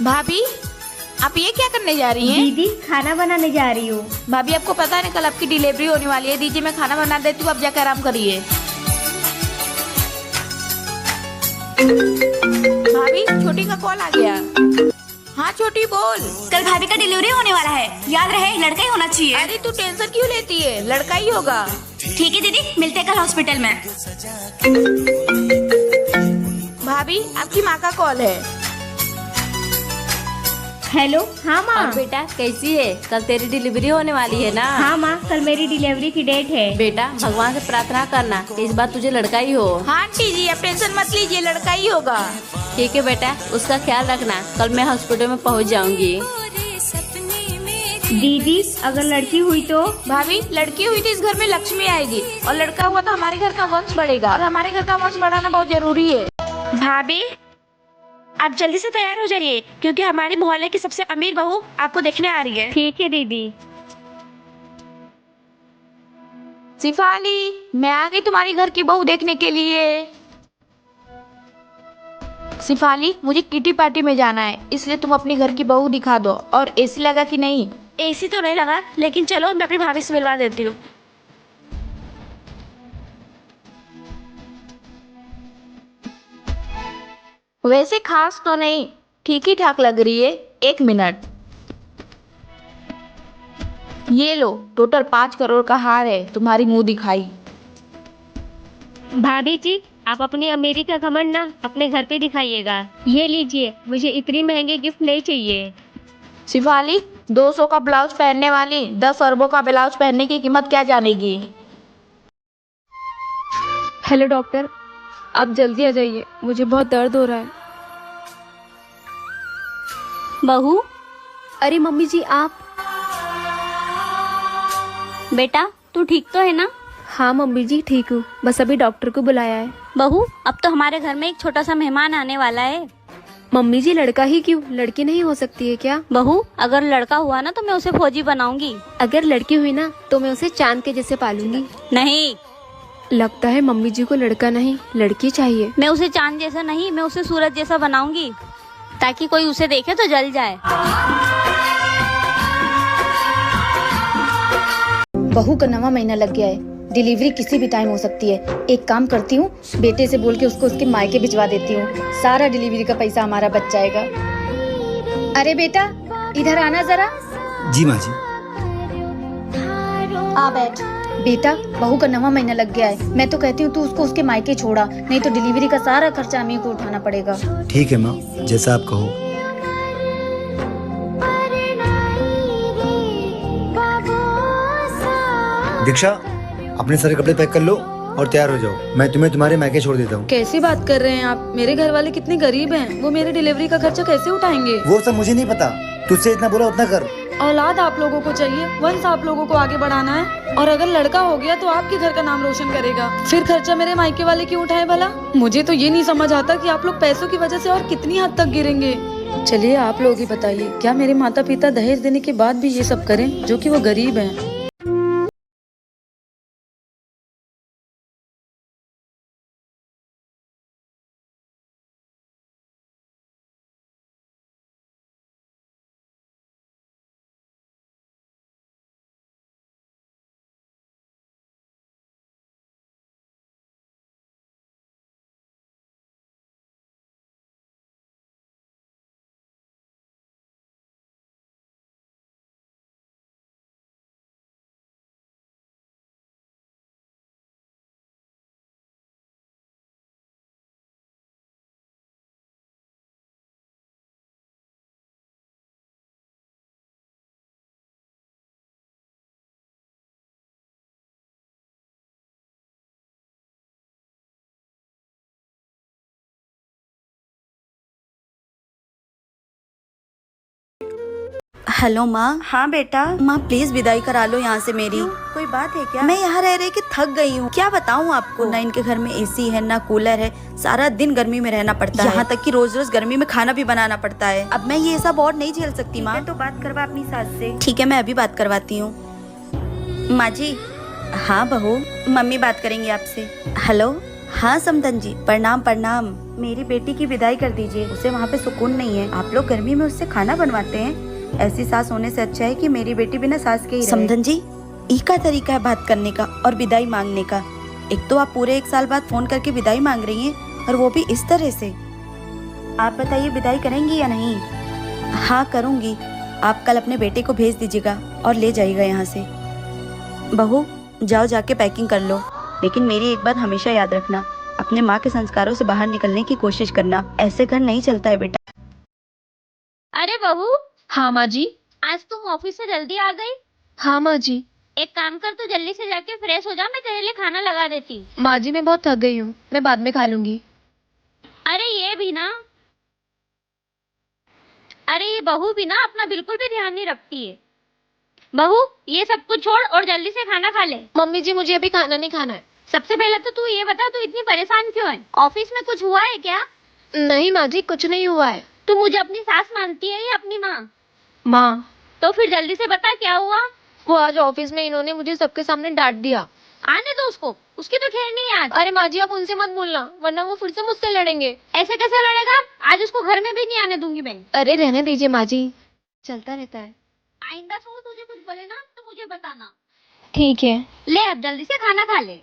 भाभी, आप ये क्या करने जा रही हैं? दीदी खाना बनाने जा रही हूँ। भाभी, आपको पता है ना कल आपकी डिलीवरी होने वाली है। दीजिए, मैं खाना बना देती हूँ, आप जाकर आराम करिए। भाभी, छोटी का कॉल आ गया। हाँ छोटी, बोल। कल भाभी का डिलीवरी होने वाला है, याद रहे लड़का ही होना चाहिए। अरे तू टेंशन क्यों लेती है, लड़का ही होगा। ठीक है दीदी, मिलते हैं कल हॉस्पिटल में। भाभी, आपकी माँ का कॉल है। हेलो। हाँ माँ। और बेटा कैसी है? कल तेरी डिलीवरी होने वाली है ना? हाँ माँ, कल मेरी डिलीवरी की डेट है। बेटा भगवान से प्रार्थना करना कि इस बार तुझे लड़का ही हो। हाँ आंटी जी, आप टेंशन मत लीजिए, लड़का ही होगा। ठीक है बेटा, उसका ख्याल रखना। कल मैं हॉस्पिटल में पहुंच जाऊंगी। दीदी अगर लड़की हुई तो? भाभी, लड़की हुई तो इस घर में लक्ष्मी आएगी, और लड़का हुआ तो हमारे घर का वंश बढ़ेगा, और हमारे घर का वंश बढ़ाना बहुत जरूरी है। भाभी, आप जल्दी से तैयार हो जाइए, क्योंकि हमारे मोहल्ले की सबसे अमीर बहू आपको देखने आ रही है। ठीक है दीदी। शिफाली, मैं आ गई तुम्हारी घर की बहू देखने के लिए। शिफाली, मुझे किटी पार्टी में जाना है, इसलिए तुम अपनी घर की बहू दिखा दो। और एसी लगा कि नहीं? एसी तो नहीं लगा, लेकिन चलो मैं अपनी भाभी से मिलवा देती हूँ। वैसे खास तो नहीं, ठीक ही ठाक लग रही है। 1 मिनट, ये लो, टोटल 5 करोड़ का हार है, तुम्हारी मुंह दिखाई। भाभी जी, आप अपनी अमीरी का घमंड ना अपने घर पे दिखाइएगा। ये लीजिए, मुझे इतनी महंगी गिफ्ट नहीं चाहिए। शिफाली, 200 का ब्लाउज पहनने वाली 10 अरबों का ब्लाउज पहनने की कीमत क्या जानेगी। हेलो डॉक्टर, आप जल्दी आ जाइए, मुझे बहुत दर्द हो रहा है। बहू, अरे मम्मी जी आप? बेटा तू ठीक तो है ना? हाँ मम्मी जी ठीक हूँ, बस अभी डॉक्टर को बुलाया है। बहू, अब तो हमारे घर में एक छोटा सा मेहमान आने वाला है। मम्मी जी लड़का ही क्यों, लड़की नहीं हो सकती है क्या? बहू, अगर लड़का हुआ ना तो मैं उसे फौजी बनाऊंगी। अगर लड़की हुई ना तो मैं उसे चांद के जैसे पालूंगी। नहीं, लगता है मम्मी जी को लड़का नहीं लड़की चाहिए। मैं उसे चांद जैसा नहीं, मैं उसे सूरज जैसा बनाऊंगी, ताकि कोई उसे देखे तो जल जाए। बहू का 9वां महीना लग गया है, डिलीवरी किसी भी टाइम हो सकती है। एक काम करती हूँ, बेटे से बोल के उसको उसके मायके भिजवा देती हूँ, सारा डिलीवरी का पैसा हमारा बच जाएगा। अरे बेटा, इधर आना जरा। जी माँ जी। आ बैठ। बेटा, बहू का 9वां महीना लग गया है, मैं तो कहती हूँ तू उसको उसके मायके छोड़ा, नहीं तो डिलीवरी का सारा खर्चा हमें को उठाना पड़ेगा। ठीक है माँ, जैसा आप कहो। दीक्षा, अपने सारे कपड़े पैक कर लो और तैयार हो जाओ, मैं तुम्हें तुम्हारे मायके छोड़ देता हूँ। कैसी बात कर रहे हैं आप, मेरे घर वाले कितने गरीब हैं, वो मेरे डिलीवरी का खर्चा कैसे उठाएंगे? वो सब मुझे नहीं पता, तुझसे इतना बोला उतना कर। औलाद आप लोगों को चाहिए, वंश आप लोगों को आगे बढ़ाना है, और अगर लड़का हो गया तो आपके घर का नाम रोशन करेगा, फिर खर्चा मेरे मायके वाले क्यों उठाए भला? मुझे तो ये नहीं समझ आता कि आप लोग पैसों की वजह से और कितनी हद तक गिरेंगे। चलिए आप लोग ही बताइए, क्या मेरे माता पिता दहेज देने के बाद भी ये सब करें, जो कि वो गरीब हैं? हेलो माँ। हाँ बेटा। माँ प्लीज विदाई करा लो यहाँ से मेरी। कोई बात है क्या? मैं यहाँ रह रह के थक गई हूँ, क्या बताऊँ आपको। ना इनके घर में एसी है ना कूलर है, सारा दिन गर्मी में रहना पड़ता है, यहाँ तक कि रोज रोज गर्मी में खाना भी बनाना पड़ता है। अब मैं ये सब और नहीं झेल सकती माँ। तो बात करवा अपनी सास से। ठीक है, मैं अभी बात करवाती हूँ। माँ जी। हाँ बहू, मम्मी बात करेंगी आपसे। हेलो। हाँ समधन जी, प्रणाम प्रणाम। मेरी बेटी की विदाई कर दीजिए, उसे वहाँ पे सुकून नहीं है। आप लोग गर्मी में उससे खाना बनवाते हैं। ऐसी सास होने से अच्छा है कि मेरी बेटी बिना सास के ही रहे। समधन जी, ई का तरीका है बात करने का और विदाई मांगने का। एक तो आप पूरे 1 साल बाद फोन करके विदाई मांग रही हैं और वो भी इस तरह से। आप बताइए विदाई करेंगी या नहीं? हाँ करूँगी। आप कल अपने बेटे को भेज दीजिएगा और ले जाइएगा यहाँ से। बहू जाओ, जाके पैकिंग कर लो, लेकिन मेरी एक बात हमेशा याद रखना, अपने माँ के संस्कारों से बाहर निकलने की कोशिश करना। ऐसे घर नहीं चलता है बेटा। अरे बहू, हाँ माँ जी। आज तुम ऑफिस से जल्दी आ गई। हाँ माँ जी। एक काम कर, तू जल्दी से जाके फ्रेश हो जा, मैं तेरे लिए खाना लगा देती हूँ। माँ जी मैं बहुत थक गई हूँ, मैं बाद में खा लूंगी। अरे ये भी ना, अरे ये बहू भी ना अपना बिल्कुल भी ध्यान नहीं रखती है। बहू ये सब कुछ छोड़ और जल्दी से खाना खा ले। मम्मी जी मुझे अभी खाना नहीं खाना है। सबसे पहले तो तू ये बता, तू इतनी परेशान क्यों है? ऑफिस में कुछ हुआ है क्या? नहीं माँ जी, कुछ नहीं हुआ है। तू मुझे अपनी सास मानती है या अपनी माँ? माँ। तो फिर जल्दी से बता क्या हुआ? वो आज ऑफिस में इन्होंने मुझे सबके सामने डांट दिया। आने दो उसको, उसकी तो खैर नहीं आज। अरे माँ जी आप उनसे मत बोलना, वरना वो फिर से मुझसे लड़ेंगे। ऐसे कैसे लड़ेगा? आज उसको घर में भी नहीं आने दूंगी मैं। अरे रहने दीजिए माँ जी, चलता रहता है। आइंदा से वो तुझे कुछ बोले ना तो मुझे बताना। ठीक है। ले अब जल्दी से खाना खा ले।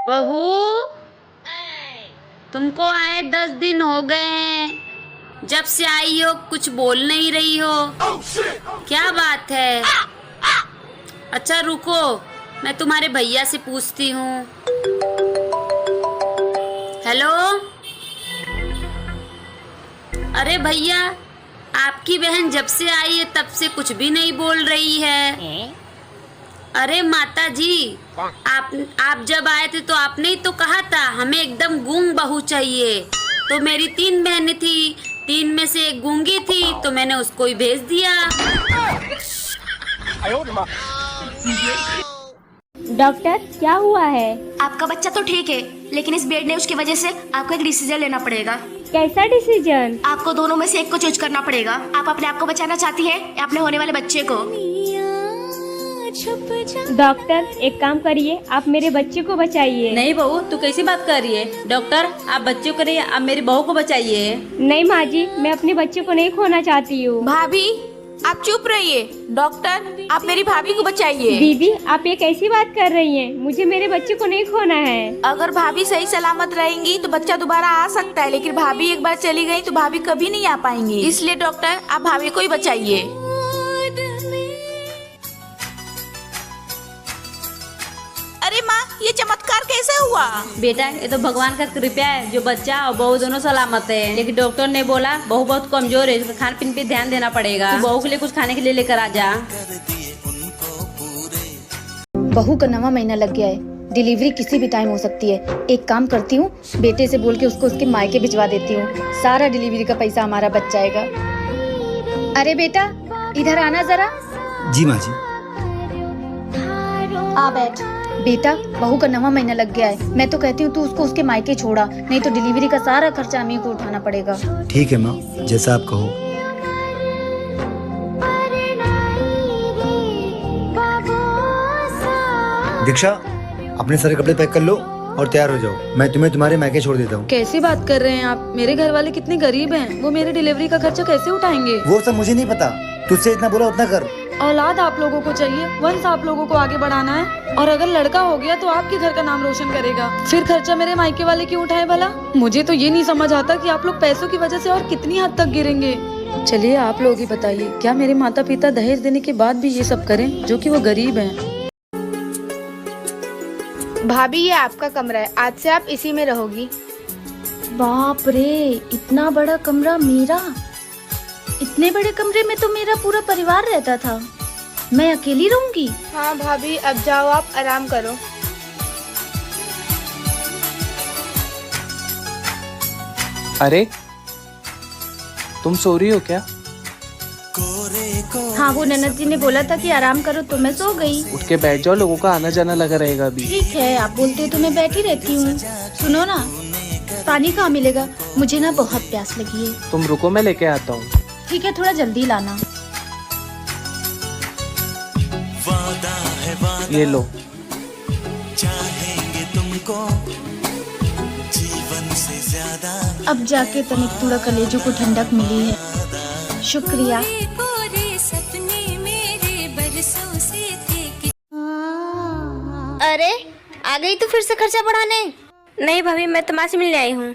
बहू, तुमको आए 10 दिन हो गए, जब से आई हो कुछ बोल नहीं रही हो। क्या बात है? अच्छा रुको, मैं तुम्हारे भैया से पूछती हूँ। हेलो, अरे भैया, आपकी बहन जब से आई है तब से कुछ भी नहीं बोल रही है। अरे माता जी, आप जब आए थे तो आपने ही तो कहा था हमें एकदम गूंग बहू चाहिए। तो मेरी 3 बहनें थी, 3 में से एक गूंगी थी, तो मैंने उसको ही भेज दिया। डॉक्टर क्या हुआ है? आपका बच्चा तो ठीक है, लेकिन इस बेड न्यूज की वजह से आपको एक डिसीजन लेना पड़ेगा। कैसा डिसीजन? आपको दोनों में से एक को चूज करना पड़ेगा। आप अपने आप को बचाना चाहती हैं या अपने होने वाले बच्चे को? डॉक्टर एक काम करिए, आप मेरे बच्चे को बचाइए। नहीं बहू, तू कैसी बात कर रही है? डॉक्टर आप बच्चे को नहीं, आप मेरी बहू को बचाइए। नहीं माँ जी, मैं अपने बच्चे को नहीं खोना चाहती हूँ। भाभी आप चुप रहिए, डॉक्टर आप मेरी भाभी को बचाइए। दीदी आप ये कैसी बात कर रही हैं? मुझे मेरे बच्चे को नहीं खोना है। अगर भाभी सही सलामत रहेंगी तो बच्चा दोबारा आ सकता है, लेकिन भाभी एक बार चली गई तो भाभी कभी नहीं आ पाएंगी। इसलिए डॉक्टर आप भाभी को ही बचाइए। अरे माँ, ये चमत्कार कैसे हुआ? बेटा ये तो भगवान का कृपा है, जो बच्चा और बहू दोनों सलामत है। लेकिन डॉक्टर ने बोला बहू बहुत कमजोर है, इसका खान पीन पे ध्यान देना पड़ेगा। तो बहू के लिए कुछ खाने के लिए लेकर आ जा। बहू का 9वां महीना लग गया है, डिलीवरी किसी भी टाइम हो सकती है। एक काम करती हूँ, बेटे से बोल के उसको उसके मायके भिजवा देती हूँ। सारा डिलीवरी का पैसा हमारा बच जाएगा। अरे बेटा इधर आना जरा। जी माँ जी। आ बैठ। बेटा बहू का 9वां महीना लग गया है, मैं तो कहती हूँ तू उसको उसके मायके छोड़ा, नहीं तो डिलीवरी का सारा खर्चा हमें को उठाना पड़ेगा। ठीक है माँ, जैसा आप कहो। दीक्षा अपने सारे कपड़े पैक कर लो और तैयार हो जाओ, मैं तुम्हें तुम्हारे मायके छोड़ देता हूँ। कैसी बात कर रहे हैं आप? मेरे घर वाले कितने गरीब हैं, वो मेरे डिलीवरी का खर्चा कैसे उठाएंगे? वो सब मुझे नहीं पता, तुझसे इतना बोला उतना कर। औलाद आप लोगों को चाहिए, वंश आप लोगों को आगे बढ़ाना है, और अगर लड़का हो गया तो आपके घर का नाम रोशन करेगा। फिर खर्चा मेरे मायके वाले क्यों उठाए भला? मुझे तो ये नहीं समझ आता कि आप लोग पैसों की वजह से और कितनी हद तक गिरेंगे। चलिए आप लोग ही बताइए, क्या मेरे माता पिता दहेज देने के बाद भी ये सब करें, जो कि वो गरीब हैं? भाभी ये आपका कमरा है, आज से आप इसी में रहोगी। बाप रे, इतना बड़ा कमरा मेरा? इतने बड़े कमरे में तो मेरा पूरा परिवार रहता था, मैं अकेली रहूंगी? हाँ भाभी अब जाओ, आप आराम करो। अरे तुम सो रही हो क्या? हाँ वो ननद जी ने बोला था कि आराम करो तो मैं सो गई। उठ के बैठ जाओ, लोगों का आना जाना लगा रहेगा अभी। ठीक है आप बोलते हो तो मैं बैठी रहती हूँ। सुनो ना, पानी कहाँ मिलेगा? मुझे ना बहुत प्यास लगी है। तुम रुको मैं लेके आता हूँ। ठीक है थोड़ा जल्दी लाना। ये लो। अब जाके तनिक थोड़ा कलेजों को ठंडक मिली है, शुक्रिया। अरे आ गई तो फिर से खर्चा बढ़ाने? नहीं भाभी, मैं तो माँ से मिलने आई हूँ।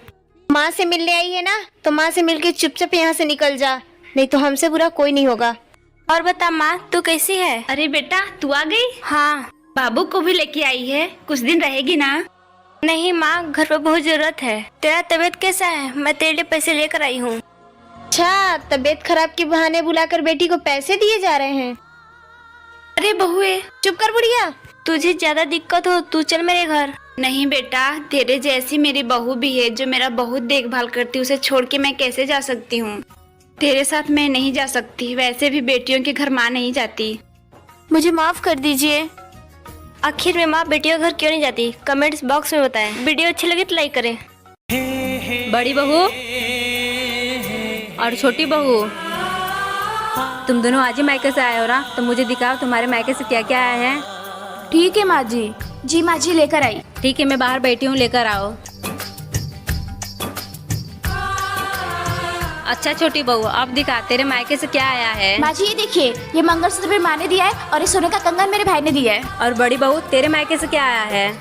माँ से मिलने आई है ना, तो माँ से मिलके चुपचाप यहाँ से निकल जा, नहीं तो हमसे बुरा कोई नहीं होगा। और बता माँ, तू कैसी है? अरे बेटा, तू आ गई? हाँ। बाबू को भी लेके आई है, कुछ दिन रहेगी ना? नहीं माँ, घर पर बहुत जरूरत है। तेरा तबीयत कैसा है? मैं तेरे लिए पैसे लेकर आई हूँ। अच्छा, तबीयत खराब के बहाने बुलाकर बेटी को पैसे दिए जा रहे हैं? अरे बहुए, चुप कर बुढ़िया, तुझे ज्यादा दिक्कत हो तू चल मेरे घर। नहीं बेटा, तेरे जैसी मेरी बहू भी है जो मेरा बहुत देखभाल करती, उसे छोड़ के मैं कैसे जा सकती हूँ? तेरे साथ मैं नहीं जा सकती, वैसे भी बेटियों के घर माँ नहीं जाती। मुझे माफ कर दीजिए। आखिर में माँ बेटियों के घर क्यों नहीं जाती? कमेंट्स बॉक्स में बताएं। वीडियो अच्छी लगे तो लाइक करें। बड़ी बहू और छोटी बहू, तुम दोनों आज ही मायके से आए हो ना, तो मुझे दिखाओ तुम्हारे मायके से क्या क्या आया है। ठीक है माँ जी। जी माँ जी, लेकर आई। ठीक है, मैं बाहर बैठी हूँ, लेकर आओ। अच्छा छोटी बहू, अब दिखा तेरे मायके से क्या आया है। माँ जी ये देखिए, ये मंगलसूत्र मेरी माँ ने दिया है और ये सोने का कंगन मेरे भाई ने दिया है। और बड़ी बहू, तेरे मायके से क्या आया है?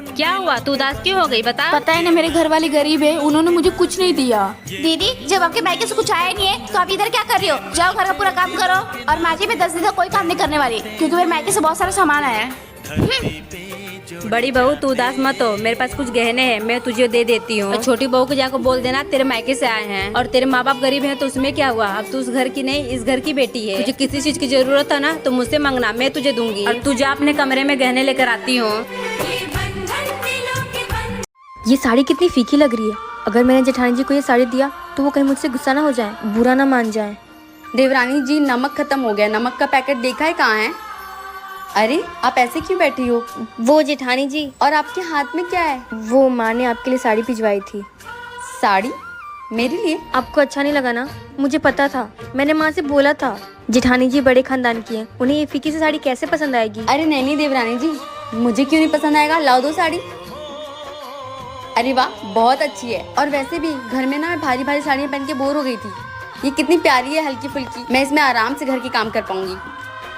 क्या हुआ, तू उदास क्यों हो गई, बता। पता है ना, मेरे घर वाले गरीब है, उन्होंने मुझे कुछ नहीं दिया। दीदी, जब आपके मायके से कुछ आया नहीं है तो आप इधर क्या कर रही हो? जाओ घर का पूरा काम करो। और माँ जी, मैं 10 दिन तक कोई काम नहीं करने वाली, क्योंकि मेरे मायके से बहुत सारा सामान आया है। बड़ी बहू तू उदास मत हो, मेरे पास कुछ गहने हैं, मैं तुझे दे देती हूँ। और छोटी बहू को जाकर बोल देना तेरे मायके से आए हैं। और तेरे माँ बाप गरीब हैं तो उसमें क्या हुआ, अब तू उस घर की नहीं इस घर की बेटी है। तुझे किसी चीज की जरूरत है ना तो मुझसे मांगना, मैं तुझे दूंगी। और तू जा अपने कमरे में गहने लेकर आती हूँ। ये साड़ी कितनी फीकी लग रही है। अगर मैंने जेठानी जी को ये साड़ी दिया तो वो कहीं मुझसे गुस्सा ना हो जाए, बुरा ना मान जाए। देवरानी जी, नमक खत्म हो गया, नमक का पैकेट देखा है कहाँ है? अरे आप ऐसे क्यों बैठी हो? वो जेठानी जी, और आपके हाथ में क्या है? वो माँ ने आपके लिए साड़ी भिजवाई थी। साड़ी मेरे लिए? आपको अच्छा नहीं लगा ना? मुझे पता था, मैंने माँ से बोला था। जेठानी जी बड़े खानदान की हैं, उन्हें ये फीकी सी साड़ी कैसे पसंद आएगी? अरे नहीं देवरानी जी, मुझे क्यों नहीं पसंद आएगा, लाओ दो साड़ी। अरे वाह, बहुत अच्छी है। और वैसे भी घर में ना मैं भारी भारी साड़ियाँ पहन के बोर हो गई थी। ये कितनी प्यारी है, हल्की फुल्की, मैं इसमें आराम से घर के काम कर पाऊंगी।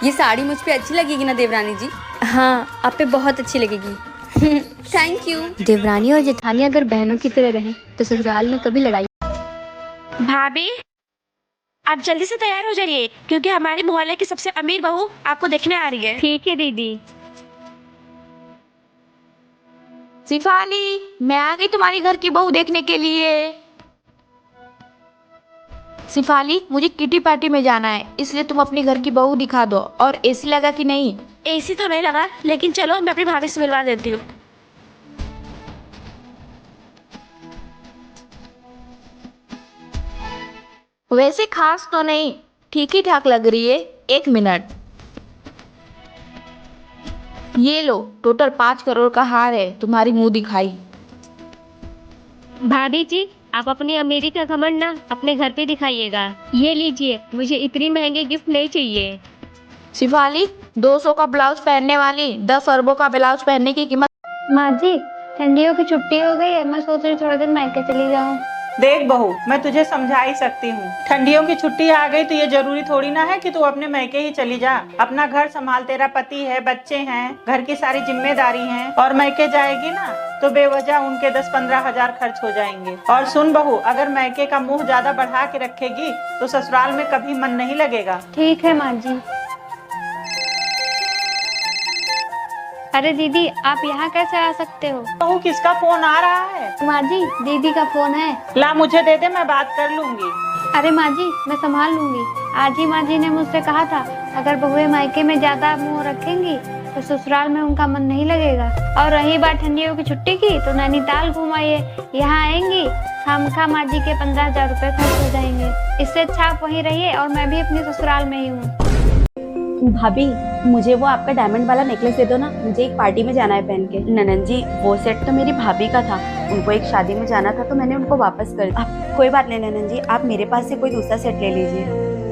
ये साड़ी मुझ पे अच्छी लगेगी ना देवरानी जी? हाँ, आप पे बहुत अच्छी लगेगी। Thank you. देवरानी और जेठानी अगर बहनों की तरह रहें तो ससुराल में कभी लड़ाई। भाभी, आप जल्दी से तैयार हो जाइए, क्योंकि हमारे मोहल्ले की सबसे अमीर बहू आपको देखने आ रही है। ठीक है दीदी। शिफाली, मैं आ गई तुम्हारी घर की बहू देखने के लिए। शिफाली, मुझे किटी पार्टी में जाना है, इसलिए तुम अपनी घर की बहू दिखा दो। और एसी लगा कि नहीं? एसी तो नहीं लगा, लेकिन चलो मैं अपनी भाभी से मिलवा देती हूँ। वैसे खास तो नहीं, ठीक ही ठाक लग रही है। 1 मिनट, ये लो, टोटल 5 करोड़ का हार है, तुम्हारी मुंह दिखाई। भाभी जी, आप अपनी अमीरी का घमंड ना अपने घर पे दिखाइएगा। ये लीजिए, मुझे इतनी महंगे गिफ्ट नहीं चाहिए। शिफाली, 200 का ब्लाउज पहनने वाली 10 अरबों का ब्लाउज पहनने की कीमत। माँ जी, ठंडियों की छुट्टी हो गई है, मैं सोच रही थोड़ा दिन मायके चली जाऊँ। देख बहू, मैं तुझे समझा ही सकती हूँ। ठंडियों की छुट्टी आ गई तो ये जरूरी थोड़ी ना है कि तू अपने मायके ही चली जा। अपना घर संभाल, तेरा पति है, बच्चे हैं, घर की सारी जिम्मेदारी है। और मायके जाएगी ना तो बेवजह उनके 10-15 हजार खर्च हो जाएंगे। और सुन बहू, अगर मायके का मुंह ज्यादा बढ़ा के रखेगी तो ससुराल में कभी मन नहीं लगेगा। ठीक है माँ जी। अरे दीदी, आप यहाँ कैसे आ सकते हो? बहू, किसका फोन आ रहा है? माँ जी, दीदी का फोन है। ला मुझे दे दे, मैं बात कर लूंगी। अरे माँ जी, मैं संभाल लूंगी। आज ही माँ जी ने मुझसे कहा था, अगर बहुएं मायके में ज्यादा मुंह रखेंगी तो ससुराल में उनका मन नहीं लगेगा। और रही बात ठंडियों की छुट्टी की, तो नैनीताल घुमाइए। यहाँ आएंगी, खामखा माँ जी के 15,000 रुपए खर्च हो जाएंगे। इससे अच्छा आप वहीं रहिए, और मैं भी अपने ससुराल में ही हूँ। भाभी, मुझे वो आपका डायमंड वाला नेकलेस दे दो ना, मुझे एक पार्टी में जाना है पहन के। ननन जी, वो सेट तो मेरी भाभी का था, उनको एक शादी में जाना था तो मैंने उनको वापस कर दिया। कोई बात नहीं ननन जी, आप मेरे पास से कोई दूसरा सेट ले लीजिए।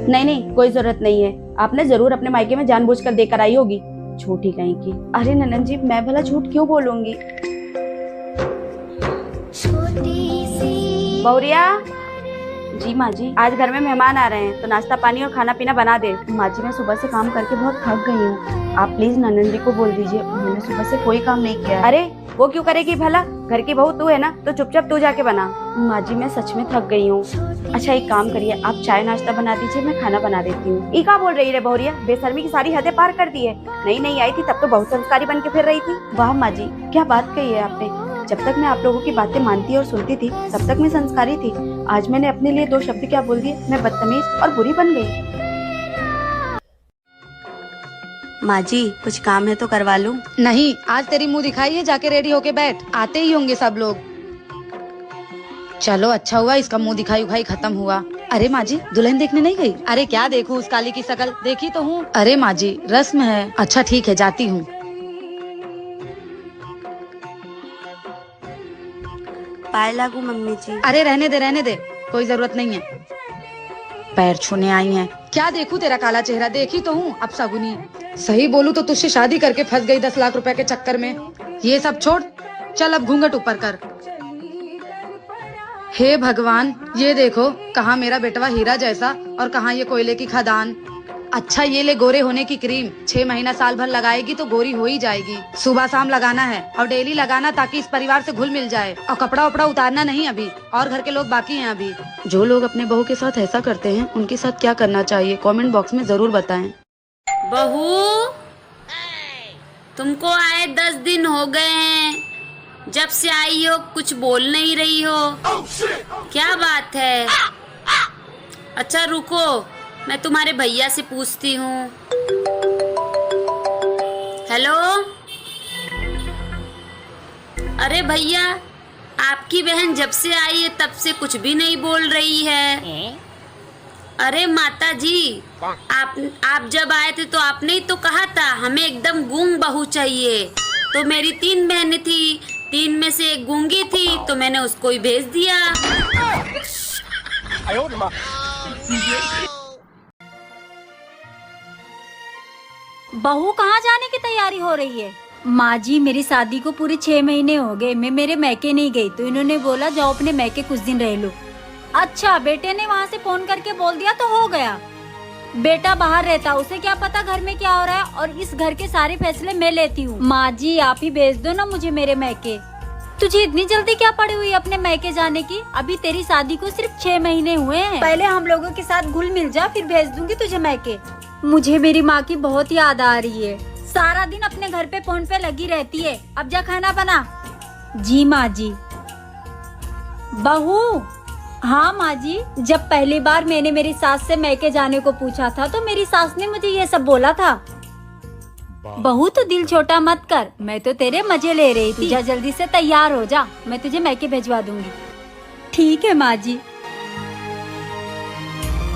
नहीं नहीं, कोई जरूरत नहीं है, आपने जरूर अपने मायके में जानबूझकर देकर आई होगी। छोटी कहीं की। अरे ननद जी, मैं भला झूठ क्यों बोलूंगी। बहुरिया। जी माँ जी, आज घर में मेहमान आ रहे हैं तो नाश्ता पानी और खाना पीना बना दे। माँ जी, मैं सुबह से काम करके बहुत थक गई हूँ, आप प्लीज ननद जी को बोल दीजिए, उन्होंने सुबह से कोई काम नहीं किया। अरे वो क्यों करेगी भला, घर की बहू तू है ना, तो चुपचाप तू जाके बना। माँ जी, मैं सच में थक गई हूँ। अच्छा एक काम करिए, आप चाय नाश्ता बना दीजिए, मैं खाना बना देती हूँ। ई क्या बोल रही है बहुरिया, बेशर्मी की सारी हदें पार कर दी है। नहीं आई थी तब तो बहुत संस्कारी बन के फिर रही थी। वाह माँ जी, क्या बात कही है आपने। जब तक मैं आप लोगों की बातें मानती और सुनती थी तब तक मैं संस्कारी थी। आज मैंने अपने लिए 2 शब्द क्या बोल दिए, मैं बदतमीज और बुरी बन गई। माँ जी, कुछ काम है तो करवा लूं? नहीं, आज तेरी मुंह दिखाई है, जाके रेडी होके बैठ, आते ही होंगे सब लोग। चलो अच्छा हुआ इसका मुंह दिखाई उखाई खत्म हुआ। अरे माँ जी, दुल्हन देखने नहीं गई? अरे क्या देखूं, उस काली की शकल देखी तो हूँ। अरे माँ जी, रस्म है। अच्छा ठीक है, जाती हूँ। पाए लागू मम्मी जी। अरे रहने दे, कोई जरूरत नहीं है। पैर छूने आई हैं। क्या देखूं तेरा काला चेहरा, देखी तो हूँ अब सगुनी। सही बोलूं तो तुझसे शादी करके फंस गई 10 लाख रुपए के चक्कर में। ये सब छोड़, चल अब घूंघट ऊपर कर। हे भगवान, ये देखो, कहाँ मेरा बेटवा हीरा जैसा और कहाँ ये कोयले की खदान। अच्छा ये ले गोरे होने की क्रीम, 6 महीना साल भर लगाएगी तो गोरी हो ही जाएगी। सुबह शाम लगाना है और डेली लगाना, ताकि इस परिवार से घुल मिल जाए। और कपड़ा उपड़ा उतारना नहीं अभी, और घर के लोग बाकी हैं अभी। जो लोग अपने बहू के साथ ऐसा करते हैं उनके साथ क्या करना चाहिए, कमेंट बॉक्स में जरूर बताएं। बहू, तुमको आए 10 दिन हो गए हैं, जब से आई हो कुछ बोल नहीं रही हो, क्या बात है? अच्छा रुको, मैं तुम्हारे भैया से पूछती हूँ। हेलो, अरे भैया, आपकी बहन जब से आई है तब से कुछ भी नहीं बोल रही है। अरे माता जी, आप जब आए थे तो आपने ही तो कहा था हमें एकदम गूंग बहू चाहिए। तो मेरी 3 बहनें थी, 3 में से एक गूंगी थी, तो मैंने उसको ही भेज दिया। बहू कहाँ जाने की तैयारी हो रही है? माँ जी, मेरी शादी को पूरे 6 महीने हो गए, मैं मेरे मैके नहीं गई, तो इन्होंने बोला जाओ अपने मैके कुछ दिन रह लो। अच्छा, बेटे ने वहाँ से फोन करके बोल दिया तो हो गया। बेटा बाहर रहता, उसे क्या पता घर में क्या हो रहा है, और इस घर के सारे फैसले मैं लेती हूँ। माँ जी, आप ही भेज दो ना मुझे मेरे मैके। तुझे इतनी जल्दी क्या पड़ी हुई अपने मैके जाने की? अभी तेरी शादी को सिर्फ 6 महीने हुए हैं। पहले हम लोगों के साथ घुल मिल जा, फिर भेज दूंगी तुझे मैके। मुझे मेरी माँ की बहुत याद आ रही है, सारा दिन अपने घर पे फोन पे लगी रहती है। अब जा खाना बना। जी माँ जी। बहू। हाँ माँ जी, जब पहली बार मैंने मेरी सास से मैके जाने को पूछा था तो मेरी सास ने मुझे ये सब बोला था। बहू तो दिल छोटा मत कर, मैं तो तेरे मजे ले रही थी। जा जल्दी से तैयार हो जा, मैं तुझे मैके भिजवा दूंगी। ठीक है माँ जी।